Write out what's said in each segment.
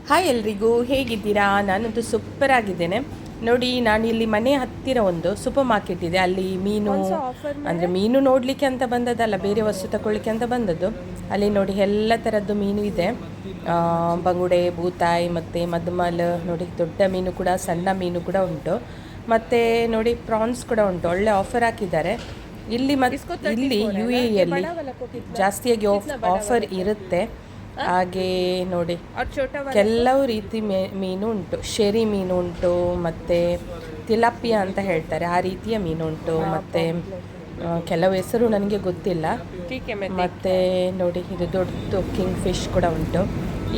Hi ಎಲ್ರಿಗೂ, ಹೇಗಿದ್ದೀರಾ? ನಾನಂತೂ ಸೂಪರ್ ಆಗಿದ್ದೇನೆ. ನೋಡಿ, ನಾನು ಇಲ್ಲಿ ಮನೆ ಹತ್ತಿರ ಒಂದು ಸೂಪರ್ ಮಾರ್ಕೆಟ್ ಇದೆ. ಅಲ್ಲಿ ಮೀನು ಅಂದರೆ ಮೀನು ನೋಡಲಿಕ್ಕೆ ಅಂತ ಬಂದದ್ದಲ್ಲ, ಬೇರೆ ವಸ್ತು ತಗೊಳ್ಳಿಕ್ಕೆ ಅಂತ ಬಂದದ್ದು. ಅಲ್ಲಿ ನೋಡಿ ಎಲ್ಲ ಥರದ್ದು ಮೀನು ಇದೆ. ಬಂಗುಡೆ, ಬೂತಾಯಿ ಮತ್ತು ಮದ್ಮಲ್. ನೋಡಿ, ದೊಡ್ಡ ಮೀನು ಕೂಡ ಸಣ್ಣ ಮೀನು ಕೂಡ ಉಂಟು. ಮತ್ತು ನೋಡಿ ಪ್ರಾನ್ಸ್ ಕೂಡ ಉಂಟು. ಒಳ್ಳೆ ಆಫರ್ ಹಾಕಿದ್ದಾರೆ ಇಲ್ಲಿ. ಇಲ್ಲಿ UAE ಜಾಸ್ತಿಯಾಗಿ ಆಫರ್ ಇರುತ್ತೆ. ಹಾಗೆ ನೋಡಿ ಕೆಲವು ರೀತಿ ಮೀನು ಉಂಟು. ಶೆರಿ ಮೀನು ಉಂಟು, ಮತ್ತು ತಿಲಾಪಿಯಾ ಅಂತ ಹೇಳ್ತಾರೆ, ಆ ರೀತಿಯ ಮೀನು ಉಂಟು. ಮತ್ತು ಕೆಲವು ಹೆಸರು ನನಗೆ ಗೊತ್ತಿಲ್ಲ. ಮತ್ತು ನೋಡಿ, ಇದು ದೊಡ್ಡದು ಕಿಂಗ್ ಫಿಶ್ ಕೂಡ ಉಂಟು.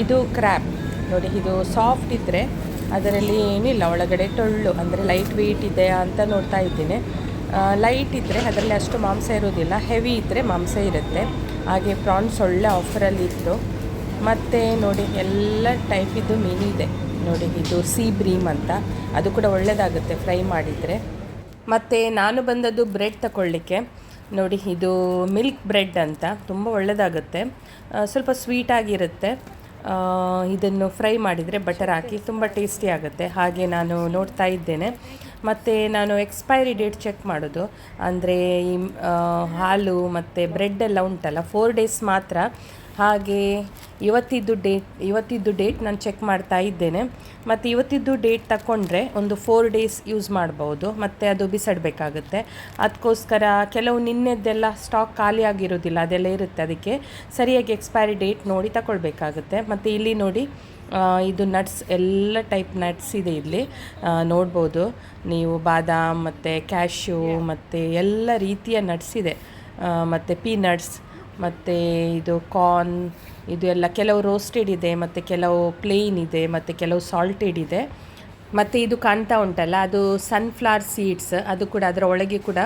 ಇದು ಕ್ರ್ಯಾಬ್. ನೋಡಿ, ಇದು ಸಾಫ್ಟ್ ಇದ್ದರೆ ಅದರಲ್ಲಿ ಏನಿಲ್ಲ, ಒಳಗಡೆ ಟೊಳ್ಳು ಅಂದರೆ ಲೈಟ್ ವೆಯ್ಟ್ ಇದೆ ಅಂತ ನೋಡ್ತಾ ಇದ್ದೀನಿ. ಲೈಟ್ ಇದ್ದರೆ ಅದರಲ್ಲಿ ಅಷ್ಟು ಮಾಂಸ ಇರೋದಿಲ್ಲ, ಹೆವಿ ಇದ್ದರೆ ಮಾಂಸ ಇರುತ್ತೆ. ಹಾಗೆ ಪ್ರಾನ್ಸ್ ಒಳ್ಳೆ ಆಫರಲ್ಲಿ ಇತ್ತು. ಮತ್ತು ನೋಡಿ ಎಲ್ಲ ಟೈಪಿದ್ದು ಮೀನಿದೆ. ನೋಡಿ, ಇದು ಸೀ ಬ್ರೀಮ್ ಅಂತ, ಅದು ಕೂಡ ಒಳ್ಳೆಯದಾಗುತ್ತೆ ಫ್ರೈ ಮಾಡಿದರೆ. ಮತ್ತು ನಾನು ಬಂದದ್ದು ಬ್ರೆಡ್ ತಗೊಳ್ಳಿಕ್ಕೆ. ನೋಡಿ, ಇದು ಮಿಲ್ಕ್ ಬ್ರೆಡ್ ಅಂತ, ತುಂಬ ಒಳ್ಳೆಯದಾಗುತ್ತೆ, ಸ್ವಲ್ಪ ಸ್ವೀಟಾಗಿರುತ್ತೆ. ಇದನ್ನು ಫ್ರೈ ಮಾಡಿದರೆ ಬಟರ್ ಹಾಕಿ ತುಂಬ ಟೇಸ್ಟಿ ಆಗುತ್ತೆ. ಹಾಗೆ ನಾನು ನೋಡ್ತಾ ಇದ್ದೇನೆ. ಮತ್ತು ನಾನು ಎಕ್ಸ್ಪೈರಿ ಡೇಟ್ ಚೆಕ್ ಮಾಡೋದು, ಅಂದರೆ ಈ ಹಾಲು ಮತ್ತು ಬ್ರೆಡ್ಡೆಲ್ಲ ಉಂಟಲ್ಲ 4 ಡೇಸ್ ಮಾತ್ರ. ಹಾಗೆ ಇವತ್ತಿದ್ದು ಡೇಟ್ ನಾನು ಚೆಕ್ ಮಾಡ್ತಾ ಇದ್ದೇನೆ. ಮತ್ತು ಇವತ್ತಿದ್ದು ಡೇಟ್ ತಗೊಂಡ್ರೆ ಒಂದು 4 ಡೇಸ್ ಯೂಸ್ ಮಾಡ್ಬೋದು, ಮತ್ತು ಅದು ಬಿಸಾಡಬೇಕಾಗುತ್ತೆ. ಅದಕ್ಕೋಸ್ಕರ ಕೆಲವು ನಿನ್ನೆದ್ದೆಲ್ಲ ಸ್ಟಾಕ್ ಖಾಲಿ ಆಗಿರೋದಿಲ್ಲ, ಅದೆಲ್ಲ ಇರುತ್ತೆ. ಅದಕ್ಕೆ ಸರಿಯಾಗಿ ಎಕ್ಸ್ಪೈರಿ ಡೇಟ್ ನೋಡಿ ತಗೊಳ್ಬೇಕಾಗುತ್ತೆ. ಮತ್ತು ಇಲ್ಲಿ ನೋಡಿ, ಇದು ನಟ್ಸ್, ಎಲ್ಲ ಟೈಪ್ ನಟ್ಸ್ ಇದೆ ಇಲ್ಲಿ, ನೋಡ್ಬೋದು ನೀವು. ಬಾದಾಮ್ ಮತ್ತು ಕ್ಯಾಶ್ಯೂ ಮತ್ತು ಎಲ್ಲ ರೀತಿಯ ನಟ್ಸ್ ಇದೆ. ಮತ್ತು ಪೀನಟ್ಸ್ ಮತ್ತು ಇದು ಕಾರ್ನ್, ಇದು ಎಲ್ಲ ಕೆಲವು ರೋಸ್ಟೆಡ್ ಇದೆ, ಮತ್ತು ಕೆಲವು ಪ್ಲೇನ್ ಇದೆ, ಮತ್ತು ಕೆಲವು ಸಾಲ್ಟೆಡ್ ಇದೆ. ಮತ್ತು ಇದು ಕಾಣ್ತಾ ಉಂಟಲ್ಲ, ಅದು ಸನ್ಫ್ಲವರ್ ಸೀಡ್ಸ್. ಅದು ಕೂಡ ಅದರ ಒಳಗೆ ಕೂಡ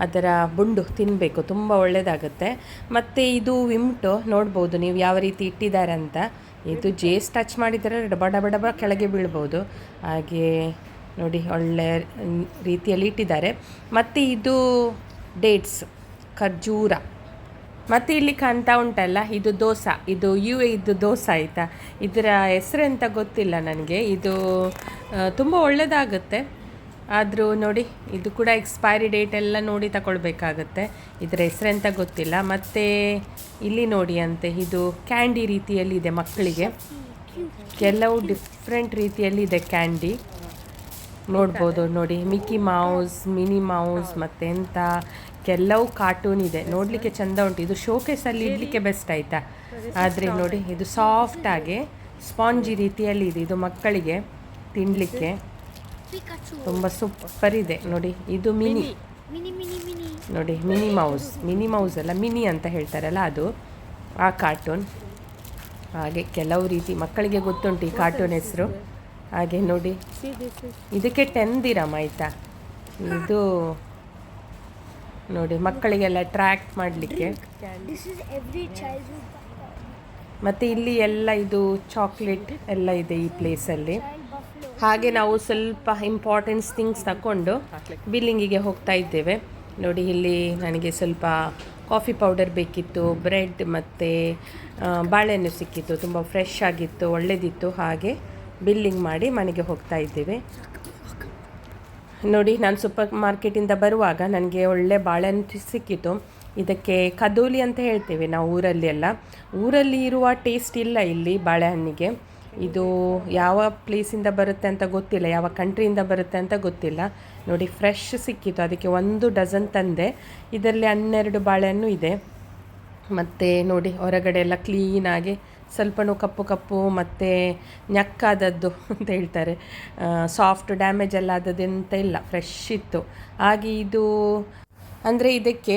ಅದರ ಬುಂಡು ತಿನ್ನಬೇಕು, ತುಂಬ ಒಳ್ಳೆಯದಾಗುತ್ತೆ. ಮತ್ತು ಇದು ವಿಮ್ಟು, ನೋಡ್ಬೋದು ನೀವು ಯಾವ ರೀತಿ ಇಟ್ಟಿದ್ದಾರೆ ಅಂತ. ಇದು ಜೇಸ್ ಟಚ್ ಮಾಡಿದರೆ ಡಬ ಕೆಳಗೆ ಬೀಳ್ಬೋದು. ಹಾಗೆ ನೋಡಿ, ಒಳ್ಳೆ ರೀತಿಯಲ್ಲಿ ಇಟ್ಟಿದ್ದಾರೆ. ಮತ್ತು ಇದು ಡೇಟ್ಸ್, ಖರ್ಜೂರ. ಮತ್ತು ಇಲ್ಲಿ ಕಾಣ್ತಾ ಉಂಟಲ್ಲ, ಇದು ದೋಸೆ. ಇದು UAE ದೋಸೆ ಆಯಿತಾ. ಇದರ ಹೆಸರೆಂತ ಗೊತ್ತಿಲ್ಲ ನನಗೆ. ಇದು ತುಂಬ ಒಳ್ಳೆಯದಾಗುತ್ತೆ. ಆದರೂ ನೋಡಿ, ಇದು ಕೂಡ ಎಕ್ಸ್ಪೈರಿ ಡೇಟ್ ಎಲ್ಲ ನೋಡಿ ತಗೊಳ್ಬೇಕಾಗತ್ತೆ. ಇದರ ಹೆಸರೆಂತ ಗೊತ್ತಿಲ್ಲ. ಮತ್ತು ಇಲ್ಲಿ ನೋಡಿ ಅಂತೆ, ಇದು ಕ್ಯಾಂಡಿ ರೀತಿಯಲ್ಲಿ ಇದೆ ಮಕ್ಕಳಿಗೆ. ಕೆಲವು ಡಿಫ್ರೆಂಟ್ ರೀತಿಯಲ್ಲಿ ಇದೆ ಕ್ಯಾಂಡಿ, ನೋಡ್ಬೋದು. ನೋಡಿ, ಮಿಕ್ಕಿ ಮೌಸ್, ಮಿನಿ ಮೌಸ್, ಮತ್ತು ಎಂಥ ಕೆಲವು ಕಾರ್ಟೂನ್ ಇದೆ, ನೋಡಲಿಕ್ಕೆ ಚೆಂದ ಉಂಟು. ಇದು ಶೋಕೇಸಲ್ಲಿ ಇಡಲಿಕ್ಕೆ ಬೆಸ್ಟ್ ಆಯಿತಾ. ಆದರೆ ನೋಡಿ, ಇದು ಸಾಫ್ಟಾಗಿ ಸ್ಪಾಂಜಿ ರೀತಿಯಲ್ಲಿ ಇದೆ. ಇದು ಮಕ್ಕಳಿಗೆ ತಿನ್ನಲಿಕ್ಕೆ ತುಂಬ ಸೂಪರ್ ಇದೆ. ನೋಡಿ, ಇದು ಮಿನಿ. ನೋಡಿ, ಮಿನಿ ಮೌಸ್ ಅಲ್ಲ, ಮಿನಿ ಅಂತ ಹೇಳ್ತಾರಲ್ಲ, ಅದು ಆ ಕಾರ್ಟೂನ್. ಹಾಗೆ ಕೆಲವು ರೀತಿ ಮಕ್ಕಳಿಗೆ ಗೊತ್ತುಂಟು ಈ ಕಾರ್ಟೂನ್ ಹೆಸರು. ಹಾಗೆ ನೋಡಿ, ಇದಕ್ಕೆ 10 ದಿರಮ್ ಆಯಿತಾ. ಇದು ನೋಡಿ, ಮಕ್ಕಳಿಗೆಲ್ಲ ಟ್ರ್ಯಾಕ್ ಮಾಡಲಿಕ್ಕೆ. ಮತ್ತು ಇಲ್ಲಿ ಎಲ್ಲ ಇದು ಚಾಕ್ಲೇಟ್ ಎಲ್ಲ ಇದೆ ಈ ಪ್ಲೇಸಲ್ಲಿ. ಹಾಗೆ ನಾವು ಸ್ವಲ್ಪ ಇಂಪಾರ್ಟೆನ್ಸ್ ಥಿಂಗ್ಸ್ ತಗೊಂಡು ಬಿಲ್ಲಿಂಗಿಗೆ ಹೋಗ್ತಾ ಇದ್ದೇವೆ. ನೋಡಿ, ಇಲ್ಲಿ ನನಗೆ ಸ್ವಲ್ಪ ಕಾಫಿ ಪೌಡರ್ ಬೇಕಿತ್ತು, ಬ್ರೆಡ್ ಮತ್ತು ಬಾಳೆಹಣ್ಣು ಸಿಕ್ಕಿತ್ತು, ತುಂಬ ಫ್ರೆಶ್ ಆಗಿತ್ತು, ಒಳ್ಳೆಯದಿತ್ತು. ಹಾಗೆ ಬಿಲ್ಲಿಂಗ್ ಮಾಡಿ ಮನೆಗೆ ಹೋಗ್ತಾ ಇದ್ದೇವೆ. ನೋಡಿ, ನಾನು ಸೂಪರ್ ಮಾರ್ಕೆಟಿಂದ ಬರುವಾಗ ನನಗೆ ಒಳ್ಳೆ ಬಾಳೆಹಣ್ಣು ಸಿಕ್ಕಿತು. ಇದಕ್ಕೆ ಕದೋಲಿ ಅಂತ ಹೇಳ್ತೇವೆ ನಾವು ಊರಲ್ಲಿ ಎಲ್ಲ. ಊರಲ್ಲಿ ಇರುವ ಟೇಸ್ಟ್ ಇಲ್ಲ ಇಲ್ಲಿ ಬಾಳೆಹಣ್ಣಿಗೆ. ಇದು ಯಾವ ಪ್ಲೇಸಿಂದ ಬರುತ್ತೆ ಅಂತ ಗೊತ್ತಿಲ್ಲ, ಯಾವ ಕಂಟ್ರಿಯಿಂದ ಬರುತ್ತೆ ಅಂತ ಗೊತ್ತಿಲ್ಲ. ನೋಡಿ, ಫ್ರೆಶ್ ಸಿಕ್ಕಿತು, ಅದಕ್ಕೆ 1 ಡಜನ್ ತಂದೆ. ಇದರಲ್ಲಿ 12 ಬಾಳೆಹಣ್ಣು ಇದೆ. ಮತ್ತು ನೋಡಿ, ಹೊರಗಡೆ ಎಲ್ಲ ಕ್ಲೀನಾಗಿ, ಸ್ವಲ್ಪನೂ ಕಪ್ಪು ಮತ್ತು ñಕ್ಕಾದದ್ದು ಅಂತ ಹೇಳ್ತಾರೆ, ಸಾಫ್ಟ್ ಡ್ಯಾಮೇಜ್ ಎಲ್ಲ ಆದದ್ದು ಎಂತ ಇಲ್ಲ, ಫ್ರೆಶ್ ಇತ್ತು. ಹಾಗೆ ಇದು ಅಂದರೆ ಇದಕ್ಕೆ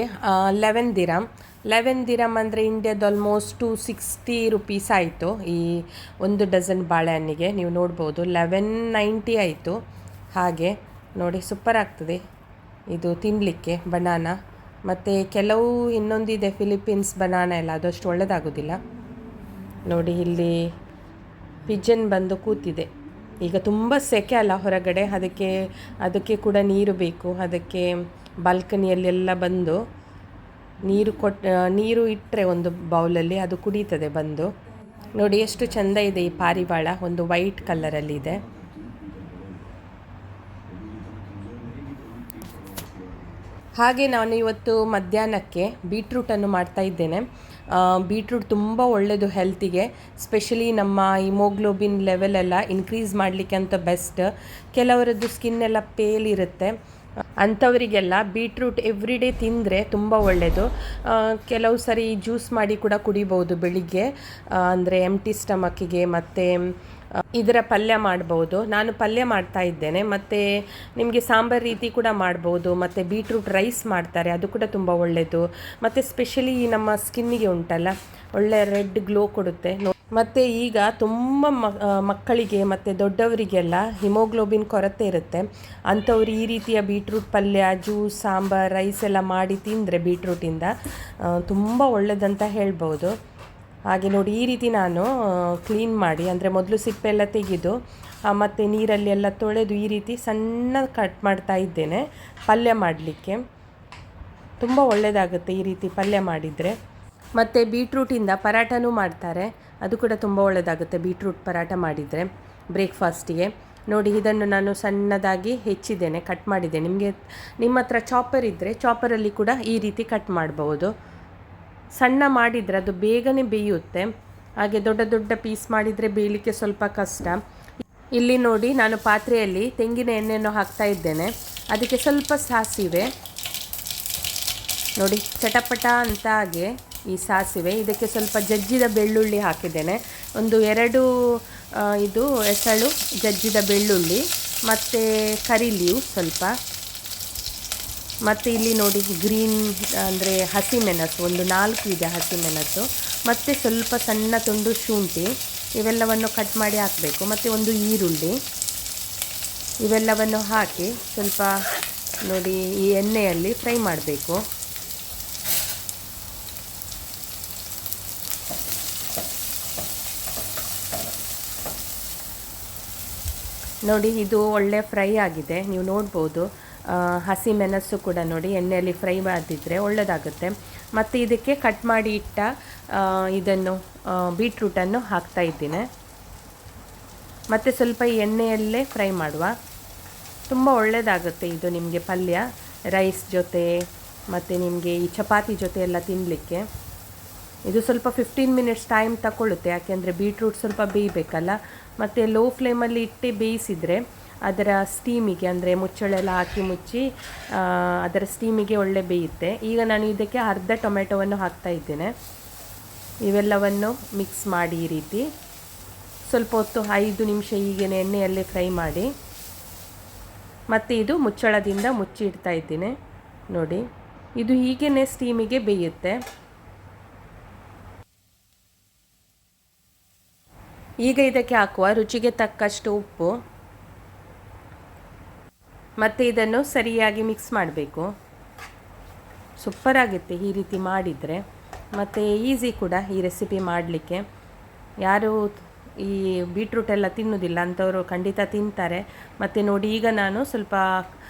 11 ದಿರಮ್ ಅಂದರೆ ಇಂಡಿಯಾದ ಆಲ್ಮೋಸ್ಟ್ 260 ರುಪೀಸ್ ಆಯಿತು ಈ 1 ಡಜನ್ ಬಾಳೆಹಣ್ಣಿಗೆ. ನೀವು ನೋಡ್ಬೋದು 1190 ಆಯಿತು. ಹಾಗೆ ನೋಡಿ, ಸೂಪರ್ ಆಗ್ತದೆ ಇದು ತಿನ್ನಲಿಕ್ಕೆ, ಬನಾನಾ. ಮತ್ತು ಕೆಲವು ಇನ್ನೊಂದಿದೆ ಫಿಲಿಪೀನ್ಸ್ ಬನಾನಾ ಎಲ್ಲ, ಅದು ಅಷ್ಟು ಒಳ್ಳೆಯದಾಗೋದಿಲ್ಲ. ನೋಡಿ, ಇಲ್ಲಿ ಪಿಜನ್ ಬಂದು ಕೂತಿದೆ. ಈಗ ತುಂಬ ಸೆಕೆ ಅಲ್ಲ ಹೊರಗಡೆ, ಅದಕ್ಕೆ ಕೂಡ ನೀರು ಬೇಕು. ಅದಕ್ಕೆ ಬಾಲ್ಕನಿಯಲ್ಲೆಲ್ಲ ಬಂದು ನೀರು ಇಟ್ಟರೆ ಒಂದು ಬೌಲಲ್ಲಿ ಅದು ಕುಡೀತದೆ ಬಂದು. ನೋಡಿ ಎಷ್ಟು ಚೆಂದ ಇದೆ ಈ ಪಾರಿವಾಳ, ಒಂದು ವೈಟ್ ಕಲರಲ್ಲಿದೆ. ಹಾಗೆ ನಾನು ಇವತ್ತು ಮಧ್ಯಾಹ್ನಕ್ಕೆ ಬೀಟ್ರೂಟನ್ನು ಮಾಡ್ತಾ ಇದ್ದೇನೆ. ಬೀಟ್ರೂಟ್ ತುಂಬ ಒಳ್ಳೆಯದು ಹೆಲ್ತಿಗೆ, ಸ್ಪೆಷಲಿ ನಮ್ಮ ಹಿಮೋಗ್ಲೋಬಿನ್ ಲೆವೆಲ್ ಎಲ್ಲ ಇನ್ಕ್ರೀಸ್ ಮಾಡಲಿಕ್ಕೆ ಅಂತ ಬೆಸ್ಟ್. ಕೆಲವರದ್ದು ಸ್ಕಿನ್ ಎಲ್ಲ ಪೇಲ್ ಇರುತ್ತೆ, ಅಂಥವರಿಗೆಲ್ಲ ಬೀಟ್ರೂಟ್ ಎವ್ರಿ ಡೇ ತಿಂದರೆ ತುಂಬ ಒಳ್ಳೆಯದು. ಕೆಲವು ಸರಿ ಜ್ಯೂಸ್ ಮಾಡಿ ಕೂಡ ಕುಡಿಬೋದು ಬೆಳಿಗ್ಗೆ, ಅಂದರೆ ಎಂಟಿ ಸ್ಟಮಕ್ಕಿಗೆ. ಮತ್ತು ಇದರ ಪಲ್ಯ ಮಾಡ್ಬೋದು. ನಾನು ಪಲ್ಯ ಮಾಡ್ತಾ ಇದ್ದೇನೆ, ಮತ್ತು ನಿಮಗೆ ಸಾಂಬಾರು ರೀತಿ ಕೂಡ ಮಾಡ್ಬೋದು. ಮತ್ತು ಬೀಟ್ರೂಟ್ ರೈಸ್ ಮಾಡ್ತಾರೆ, ಅದು ಕೂಡ ತುಂಬ ಒಳ್ಳೆಯದು. ಮತ್ತು ಸ್ಪೆಷಲಿ ನಮ್ಮ ಸ್ಕಿನ್ನಿಗೆ ಉಂಟಲ್ಲ, ಒಳ್ಳೆ ರೆಡ್ ಗ್ಲೋ ಕೊಡುತ್ತೆ. ಮತ್ತು ಈಗ ತುಂಬ ಮಕ್ಕಳಿಗೆ ಮತ್ತು ದೊಡ್ಡವರಿಗೆಲ್ಲ ಹಿಮೋಗ್ಲೋಬಿನ್ ಕೊರತೆ ಇರುತ್ತೆ. ಅಂಥವ್ರು ಈ ರೀತಿಯ ಬೀಟ್ರೂಟ್ ಪಲ್ಯ, ಜ್ಯೂಸ್, ಸಾಂಬಾರು, ರೈಸ್ ಎಲ್ಲ ಮಾಡಿ ತಿಂದರೆ ಬೀಟ್ರೂಟಿಂದ ತುಂಬ ಒಳ್ಳೆಯದಂತ ಹೇಳ್ಬೋದು. ಹಾಗೆ ನೋಡಿ, ಈ ರೀತಿ ನಾನು ಕ್ಲೀನ್ ಮಾಡಿ, ಅಂದರೆ ಮೊದಲು ಸಿಪ್ಪೆಲ್ಲ ತೆಗೆದು ಮತ್ತು ನೀರಲ್ಲಿ ಎಲ್ಲ ತೊಳೆದು ಈ ರೀತಿ ಸಣ್ಣ ಕಟ್ ಮಾಡ್ತಾ ಇದ್ದೇನೆ ಪಲ್ಯ ಮಾಡಲಿಕ್ಕೆ. ತುಂಬ ಒಳ್ಳೆಯದಾಗುತ್ತೆ ಈ ರೀತಿ ಪಲ್ಯ ಮಾಡಿದರೆ. ಮತ್ತು ಬೀಟ್ರೂಟಿಂದ ಪರಾಟನೂ ಮಾಡ್ತಾರೆ, ಅದು ಕೂಡ ತುಂಬ ಒಳ್ಳೆಯದಾಗುತ್ತೆ ಬೀಟ್ರೂಟ್ ಪರಾಟ ಮಾಡಿದರೆ ಬ್ರೇಕ್ಫಾಸ್ಟಿಗೆ. ನೋಡಿ, ಇದನ್ನು ನಾನು ಸಣ್ಣದಾಗಿ ಹೆಚ್ಚಿದ್ದೇನೆ, ಕಟ್ ಮಾಡಿದ್ದೇನೆ. ನಿಮ್ಮ ಹತ್ರ ಚಾಪರ್ ಇದ್ದರೆ ಚಾಪರಲ್ಲಿ ಕೂಡ ಈ ರೀತಿ ಕಟ್ ಮಾಡ್ಬೋದು. ಸಣ್ಣ ಮಾಡಿದರೆ ಅದು ಬೇಗನೆ ಬೇಯುತ್ತೆ. ಹಾಗೆ ದೊಡ್ಡ ದೊಡ್ಡ ಪೀಸ್ ಮಾಡಿದರೆ ಬೇಯಲಿಕ್ಕೆ ಸ್ವಲ್ಪ ಕಷ್ಟ. ಇಲ್ಲಿ ನೋಡಿ, ನಾನು ಪಾತ್ರೆಯಲ್ಲಿ ತೆಂಗಿನ ಎಣ್ಣೆಯನ್ನು ಹಾಕ್ತಾ ಇದ್ದೇನೆ. ಅದಕ್ಕೆ ಸ್ವಲ್ಪ ಸಾಸಿವೆ ನೋಡಿ, ಚಟಪಟ ಅಂತ ಹಾಗೆ ಈ ಸಾಸಿವೆ. ಇದಕ್ಕೆ ಸ್ವಲ್ಪ ಜಜ್ಜಿದ ಬೆಳ್ಳುಳ್ಳಿ ಹಾಕಿದ್ದೇನೆ, ಒಂದು 2 ಇದು ಎಸಳು ಜಜ್ಜಿದ ಬೆಳ್ಳುಳ್ಳಿ, ಮತ್ತು ಕರಿ ಲೀವ್ ಸ್ವಲ್ಪ. ಮತ್ತು ಇಲ್ಲಿ ನೋಡಿ, ಗ್ರೀನ್ ಅಂದರೆ ಹಸಿಮೆಣಸು ಒಂದು 4 ಇದೆ ಹಸಿಮೆಣಸು, ಮತ್ತು ಸ್ವಲ್ಪ ಸಣ್ಣ ತುಂಡು ಶುಂಠಿ, ಇವೆಲ್ಲವನ್ನು ಕಟ್ ಮಾಡಿ ಹಾಕಬೇಕು. ಮತ್ತು ಒಂದು ಈರುಳ್ಳಿ, ಇವೆಲ್ಲವನ್ನು ಹಾಕಿ ಸ್ವಲ್ಪ ನೋಡಿ ಈ ಎಣ್ಣೆಯಲ್ಲಿ ಫ್ರೈ ಮಾಡಬೇಕು. ನೋಡಿ, ಇದು ಒಳ್ಳೆ ಫ್ರೈ ಆಗಿದೆ, ನೀವು ನೋಡ್ಬೋದು. ಹಸಿಮೆಣಸು ಕೂಡ ನೋಡಿ ಎಣ್ಣೆಯಲ್ಲಿ ಫ್ರೈ ಮಾಡಿದರೆ ಒಳ್ಳೆಯದಾಗುತ್ತೆ. ಮತ್ತು ಇದಕ್ಕೆ ಕಟ್ ಮಾಡಿ ಇಟ್ಟ ಇದನ್ನು ಬೀಟ್ರೂಟನ್ನು ಹಾಕ್ತಾ ಇದ್ದೀನಿ. ಮತ್ತು ಸ್ವಲ್ಪ ಈ ಎಣ್ಣೆಯಲ್ಲೇ ಫ್ರೈ ಮಾಡುವ, ತುಂಬ ಒಳ್ಳೆಯದಾಗುತ್ತೆ ಇದು ನಿಮಗೆ ಪಲ್ಯ ರೈಸ್ ಜೊತೆ, ಮತ್ತು ನಿಮಗೆ ಈ ಚಪಾತಿ ಜೊತೆ ಎಲ್ಲ ತಿನ್ನಲಿಕ್ಕೆ. ಇದು ಸ್ವಲ್ಪ 15 ಮಿನಿಟ್ಸ್ ಟೈಮ್ ತಗೊಳ್ಳುತ್ತೆ, ಯಾಕೆಂದರೆ ಬೀಟ್ರೂಟ್ ಸ್ವಲ್ಪ ಬೇಯಬೇಕಲ್ಲ. ಮತ್ತು ಲೋ ಫ್ಲೇಮಲ್ಲಿ ಇಟ್ಟು ಬೇಯಿಸಿದರೆ ಅದರ ಸ್ಟೀಮಿಗೆ, ಅಂದರೆ ಮುಚ್ಚಳೆಲ್ಲ ಹಾಕಿ ಮುಚ್ಚಿ ಅದರ ಸ್ಟೀಮಿಗೆ ಒಳ್ಳೆ ಬೇಯುತ್ತೆ. ಈಗ ನಾನು ಇದಕ್ಕೆ ಅರ್ಧ ಟೊಮೆಟೊವನ್ನು ಹಾಕ್ತಾ ಇದ್ದೇನೆ. ಇವೆಲ್ಲವನ್ನು ಮಿಕ್ಸ್ ಮಾಡಿ ಈ ರೀತಿ ಸ್ವಲ್ಪ ಹೊತ್ತು 5 ನಿಮಿಷ ಹೀಗೆ ಎಣ್ಣೆಯಲ್ಲೇ ಫ್ರೈ ಮಾಡಿ, ಮತ್ತು ಇದು ಮುಚ್ಚಳದಿಂದ ಮುಚ್ಚಿ ಇಡ್ತಾ ಇದ್ದೀನಿ. ನೋಡಿ, ಇದು ಹೀಗೇ ಸ್ಟೀಮಿಗೆ ಬೇಯುತ್ತೆ. ಈಗ ಇದಕ್ಕೆ ಹಾಕುವ ರುಚಿಗೆ ತಕ್ಕಷ್ಟು ಉಪ್ಪು, ಮತ್ತು ಇದನ್ನು ಸರಿಯಾಗಿ ಮಿಕ್ಸ್ ಮಾಡಬೇಕು. ಸೂಪರಾಗುತ್ತೆ ಈ ರೀತಿ ಮಾಡಿದರೆ, ಮತ್ತು ಈಸಿ ಕೂಡ ಈ ರೆಸಿಪಿ ಮಾಡಲಿಕ್ಕೆ. ಯಾರು ಈ ಬೀಟ್ರೂಟ್ ಎಲ್ಲ ತಿನ್ನೋದಿಲ್ಲ ಅಂಥವರು ಖಂಡಿತ ತಿಂತಾರೆ. ಮತ್ತು ನೋಡಿ, ಈಗ ನಾನು ಸ್ವಲ್ಪ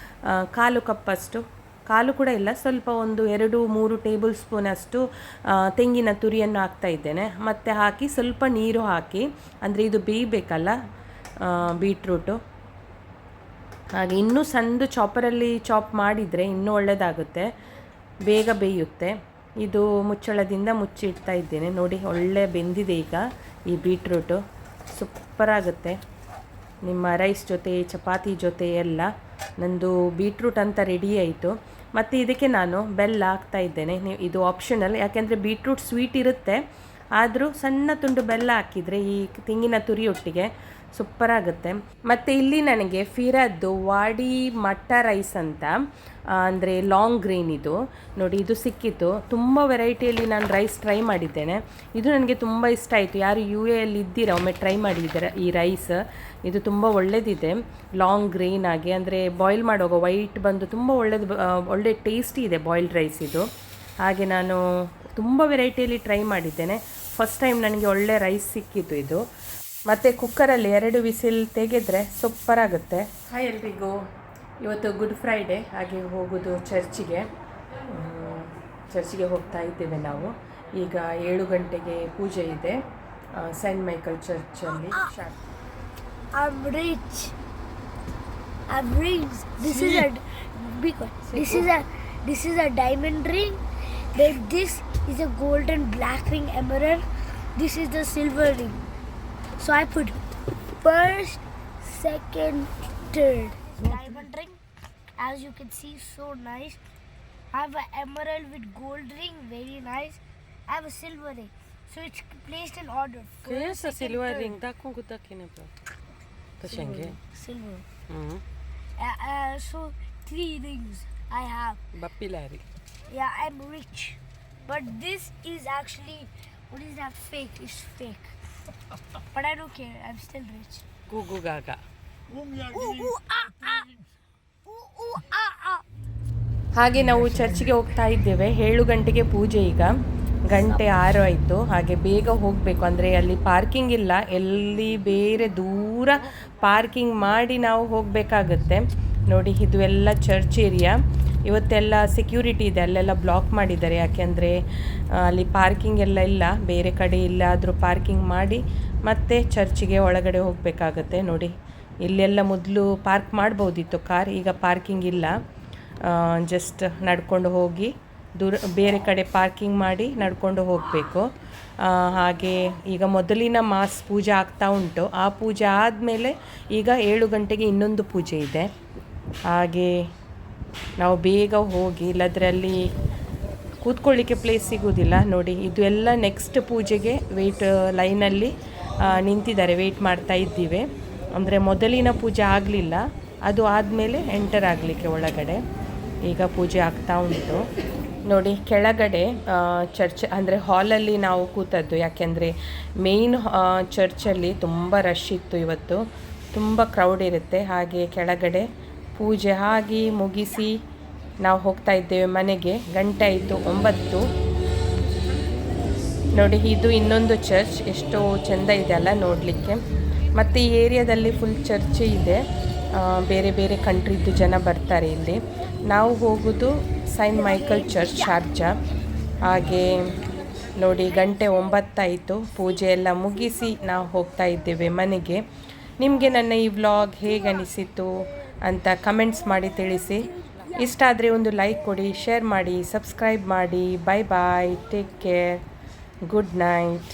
1/4 ಕಪ್ಪಷ್ಟು, ಕಾಲು ಕೂಡ ಇಲ್ಲ, ಸ್ವಲ್ಪ ಒಂದು 2-3 ಟೇಬಲ್ ಸ್ಪೂನಷ್ಟು ತೆಂಗಿನ ತುರಿಯನ್ನು ಹಾಕ್ತಾ ಇದ್ದೇನೆ. ಮತ್ತು ಹಾಕಿ ಸ್ವಲ್ಪ ನೀರು ಹಾಕಿ, ಅಂದರೆ ಇದು ಬೇಯಬೇಕಲ್ಲ ಬೀಟ್ರೂಟು. ಹಾಗೆ ಇನ್ನೂ ಸಣ್ಣದು ಚಾಪರಲ್ಲಿ ಚಾಪ್ ಮಾಡಿದರೆ ಇನ್ನೂ ಒಳ್ಳೆಯದಾಗುತ್ತೆ, ಬೇಗ ಬೇಯುತ್ತೆ. ಇದು ಮುಚ್ಚಳದಿಂದ ಮುಚ್ಚಿಡ್ತಾ ಇದ್ದೇನೆ. ನೋಡಿ, ಒಳ್ಳೆ ಬೆಂದಿದೆ ಈಗ ಈ ಬೀಟ್ರೂಟು, ಸೂಪರಾಗುತ್ತೆ ನಿಮ್ಮ ರೈಸ್ ಜೊತೆ, ಚಪಾತಿ ಜೊತೆ ಎಲ್ಲ. ನಂದು ಬೀಟ್ರೂಟ್ ಅಂತ ರೆಡಿ ಆಯಿತು. ಮತ್ತು ಇದಕ್ಕೆ ನಾನು ಬೆಲ್ಲ ಹಾಕ್ತಾ ಇದ್ದೇನೆ. ಇದು ಆಪ್ಷನಲ್, ಯಾಕೆಂದರೆ ಬೀಟ್ರೂಟ್ ಸ್ವೀಟ್ ಇರುತ್ತೆ, ಆದರೂ ಸಣ್ಣ ತುಂಡು ಬೆಲ್ಲ ಹಾಕಿದರೆ ಈ ತೆಂಗಿನ ತುರಿಯೊಟ್ಟಿಗೆ ಸೂಪರಾಗುತ್ತೆ. ಮತ್ತು ಇಲ್ಲಿ ನನಗೆ ಫಿರದ್ದು ವಾಡಿ ಮಟ್ಟ ರೈಸ್ ಅಂತ, ಅಂದರೆ ಲಾಂಗ್ ಗ್ರೇನ್ ಇದು ನೋಡಿ, ಇದು ಸಿಕ್ಕಿತ್ತು. ತುಂಬ ವೆರೈಟಿಯಲ್ಲಿ ನಾನು ರೈಸ್ ಟ್ರೈ ಮಾಡಿದ್ದೇನೆ, ಇದು ನನಗೆ ತುಂಬ ಇಷ್ಟ ಆಯಿತು. ಯಾರು UAE ಅಲ್ಲಿ ಇದ್ದೀರಾ ಒಮ್ಮೆ ಟ್ರೈ ಮಾಡಿದ್ದೀರಾ ಈ ರೈಸ್, ಇದು ತುಂಬ ಒಳ್ಳೆಯದಿದೆ. ಲಾಂಗ್ ಗ್ರೇನ್ ಆಗಿ, ಅಂದರೆ ಬಾಯ್ಲ್ ಮಾಡುವಾಗ ವೈಟ್ ಬಂದು ತುಂಬ ಒಳ್ಳೆ ಟೇಸ್ಟಿ ಇದೆ ಬಾಯ್ಲ್ಡ್ ರೈಸ್ ಇದು. ಹಾಗೆ ನಾನು ತುಂಬ ವೆರೈಟಿಯಲ್ಲಿ ಟ್ರೈ ಮಾಡಿದ್ದೇನೆ, ಫಸ್ಟ್ ಟೈಮ್ ನನಗೆ ಒಳ್ಳೆ ರೈಸ್ ಸಿಕ್ಕಿತ್ತು ಇದು. ಮತ್ತು ಕುಕ್ಕರಲ್ಲಿ 2 ವಿಸಿಲ್ ತೆಗೆದರೆ ಸೂಪರಾಗುತ್ತೆ. ಹಾಯ್ ಎಲ್ರಿಗೂ, ಇವತ್ತು ಗುಡ್ ಫ್ರೈಡೇ, ಹಾಗೆ ಹೋಗೋದು ಚರ್ಚಿಗೆ ಹೋಗ್ತಾ ಇದ್ದೇವೆ ನಾವು. ಈಗ 7 ಗಂಟೆಗೆ ಪೂಜೆ ಇದೆ, ಸೈಂಟ್ ಮೈಕಲ್ ಚರ್ಚಲ್ಲಿ. I'm rich. I'm rich. This is a diamond ring. Then this is a golden black ring emerald. This is the silver ring. So I put first, second, third. Diamond ring, as you can see, so nice. I have an emerald with gold ring, very nice. I have a silver ring, so it's placed in order. Yes, a silver ring. Dakku dakineba. Kashange. Silver. So 3 rings I have. Bappilari. Yeah, I'm rich. But this is actually, what is that? Fake. It's fake. But I don't care. I'm still rich. Gugu gaga. ಹಾಗೆ ನಾವು ಚರ್ಚ್ಗೆ ಹೋಗ್ತಾ ಇದ್ದೇವೆ. 7 ಗಂಟೆಗೆ ಪೂಜೆ. ಈಗ ಗಂಟೆ 6 ಆಯಿತು. ಹಾಗೆ ಬೇಗ ಹೋಗಬೇಕು, ಅಂದರೆ ಅಲ್ಲಿ ಪಾರ್ಕಿಂಗ್ ಇಲ್ಲ. ಎಲ್ಲಿ ಬೇರೆ ದೂರ ಪಾರ್ಕಿಂಗ್ ಮಾಡಿ ನಾವು ಹೋಗಬೇಕಾಗತ್ತೆ. ನೋಡಿ, ಇದು ಎಲ್ಲ ಚರ್ಚ್ ಏರಿಯಾ. ಇವತ್ತೆಲ್ಲ ಸೆಕ್ಯೂರಿಟಿ ಇದೆ, ಅಲ್ಲೆಲ್ಲ ಬ್ಲಾಕ್ ಮಾಡಿದ್ದಾರೆ. ಯಾಕೆಂದರೆ ಅಲ್ಲಿ ಪಾರ್ಕಿಂಗ್ ಎಲ್ಲ ಇಲ್ಲ. ಬೇರೆ ಕಡೆ ಇಲ್ಲಾದರೂ ಪಾರ್ಕಿಂಗ್ ಮಾಡಿ ಮತ್ತೆ ಚರ್ಚಿಗೆ ಒಳಗಡೆ ಹೋಗಬೇಕಾಗತ್ತೆ. ನೋಡಿ, ಇಲ್ಲೆಲ್ಲ ಮೊದಲು ಪಾರ್ಕ್ ಮಾಡ್ಬೋದಿತ್ತು ಕಾರ್, ಈಗ ಪಾರ್ಕಿಂಗ್ ಇಲ್ಲ. ಜಸ್ಟ್ ನಡ್ಕೊಂಡು ಹೋಗಿ ಬೇರೆ ಕಡೆ ಪಾರ್ಕಿಂಗ್ ಮಾಡಿ ನಡ್ಕೊಂಡು ಹೋಗಬೇಕು. ಹಾಗೆ ಈಗ ಮೊದಲಿನ ಮಾಸ್ ಪೂಜೆ ಆಗ್ತಾ ಉಂಟು. ಆ ಪೂಜೆ ಆದಮೇಲೆ ಈಗ 7 ಗಂಟೆಗೆ ಇನ್ನೊಂದು ಪೂಜೆ ಇದೆ. ಹಾಗೆ ನಾವು ಬೇಗ ಹೋಗಿ, ಇಲ್ಲದ್ರೆ ಅಲ್ಲಿ ಕೂತ್ಕೊಳ್ಳಿಕ್ಕೆ ಪ್ಲೇಸ್ ಸಿಗೋದಿಲ್ಲ. ನೋಡಿ, ಇದು ಎಲ್ಲ ನೆಕ್ಸ್ಟ್ ಪೂಜೆಗೆ ಲೈನಲ್ಲಿ ನಿಂತಿದ್ದಾರೆ, ವೆಯ್ಟ್ ಮಾಡ್ತಾ ಇದ್ದೀವಿ. ಅಂದರೆ ಮೊದಲಿನ ಪೂಜೆ ಆಗಲಿಲ್ಲ, ಅದು ಆದಮೇಲೆ ಎಂಟರ್ ಆಗಲಿಕ್ಕೆ ಒಳಗಡೆ. ಈಗ ಪೂಜೆ ಆಗ್ತಾ ಉಂಟು. ನೋಡಿ, ಕೆಳಗಡೆ ಚರ್ಚ್ ಅಂದರೆ ಹಾಲಲ್ಲಿ ನಾವು ಕೂತದ್ದು. ಯಾಕೆಂದರೆ ಮೇಯ್ನ್ ಚರ್ಚಲ್ಲಿ ತುಂಬ ರಶ್ ಇತ್ತು ಇವತ್ತು, ತುಂಬ ಕ್ರೌಡ್ ಇರುತ್ತೆ. ಹಾಗೆ ಕೆಳಗಡೆ ಪೂಜೆ ಆಗಿ ಮುಗಿಸಿ ನಾವು ಹೋಗ್ತಾ ಇದ್ದೇವೆ ಮನೆಗೆ. ಗಂಟೆ ಆಯಿತು 9. ನೋಡಿ, ಇದು ಇನ್ನೊಂದು ಚರ್ಚ್. ಎಷ್ಟು ಚೆಂದ ಇದೆ ಅಲ್ಲ ನೋಡಲಿಕ್ಕೆ. ಮತ್ತು ಈ ಏರಿಯಾದಲ್ಲಿ ಫುಲ್ ಚರ್ಚ್ ಇದೆ. ಬೇರೆ ಬೇರೆ ಕಂಟ್ರಿದ್ದು ಜನ ಬರ್ತಾರೆ ಇಲ್ಲಿ. ನಾವು ಹೋಗೋದು ಸೈಂಟ್ ಮೈಕಲ್ ಚರ್ಚ್, ಶಾರ್ಜಾ. ಹಾಗೆ ನೋಡಿ, ಗಂಟೆ 9 ಆಯಿತು. ಪೂಜೆ ಎಲ್ಲ ಮುಗಿಸಿ ನಾವು ಹೋಗ್ತಾ ಇದ್ದೇವೆ ಮನೆಗೆ. ನಿಮಗೆ ನನ್ನ ಈ ವ್ಲಾಗ್ ಹೇಗೆ ಅನಿಸಿತು ಅಂತ ಕಮೆಂಟ್ಸ್ ಮಾಡಿ ತಿಳಿಸಿ. ಇಷ್ಟ ಆದರೆ ಒಂದು ಲೈಕ್ ಕೊಡಿ, ಶೇರ್ ಮಾಡಿ, ಸಬ್ಸ್ಕ್ರೈಬ್ ಮಾಡಿ. ಬಾಯ್ ಬಾಯ್, ಟೇಕ್ ಕೇರ್, ಗುಡ್ ನೈಟ್.